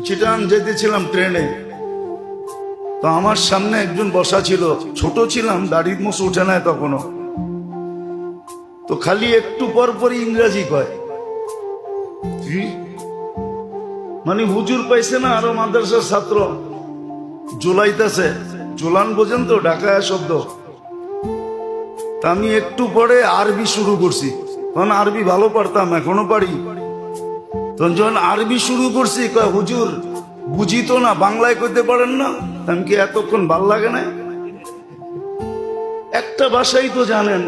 চিটাং যেতেছিলাম ট্রেনে, তো আমার সামনে একজন বসা ছিল, ছোট ছিলাম, দাড়ির মোষ উঠে নাই তখনও, তো খালি একটু পর পরই ইংরেজি কয়। কি মানে হুজুর পাইছে না, আরো মাদ্রাসার ছাত্র জোলাইতেছে, জোলান বোঝেন তো, ঢাকায় শব্দ। তা আমি একটু পরে আরবি শুরু করছি, তখন আরবি ভালো পারতাম, এখনো পারি। তখন যখন আরবি শুরু করছি, কয় হুজুর বুঝি তো না, বাংলায় কইতে পারেন না? আমি কি এতক্ষণ ভাল লাগে না? একটা ভাষাই তো জানেন,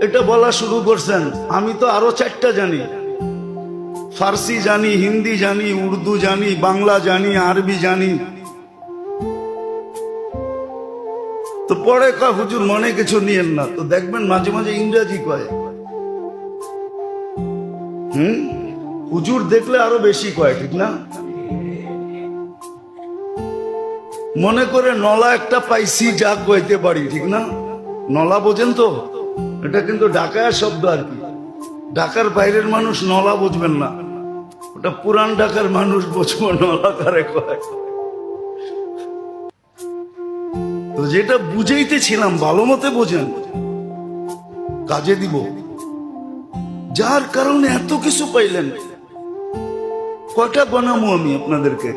এটা বলা শুরু করছেন, আমি তো আরো 4টা জানি, ফার্সি জানি, হিন্দি জানি, উর্দু জানি, বাংলা জানি, আরবি জানি। তো পরে কয় হুজুর মনে কিছু নিয়েন না, তো দেখবেন মাঝে মাঝে ইংরেজি কয়। হুজুর দেখলে আরো বেশি কয়, ঠিক না? মনে করে নলা একটা পাইছি, যা কইতে পারি, ঠিক না? নলা বোঝেন তো, এটা কিন্তু ঢাকায় শব্দ আর কি, ঢাকার বাইরের মানুষ নলা বুঝবেন না, ওটা পুরান ঢাকার মানুষ বুঝবো নলা কারে কয়। তো যেটা বুঝাইতেছিলাম ভালো মতে বোঝেন, কাজে দিব, যার কারণে এত কিছু পাইলেন। কয়টা বানাবো আমি আপনাদেরকে?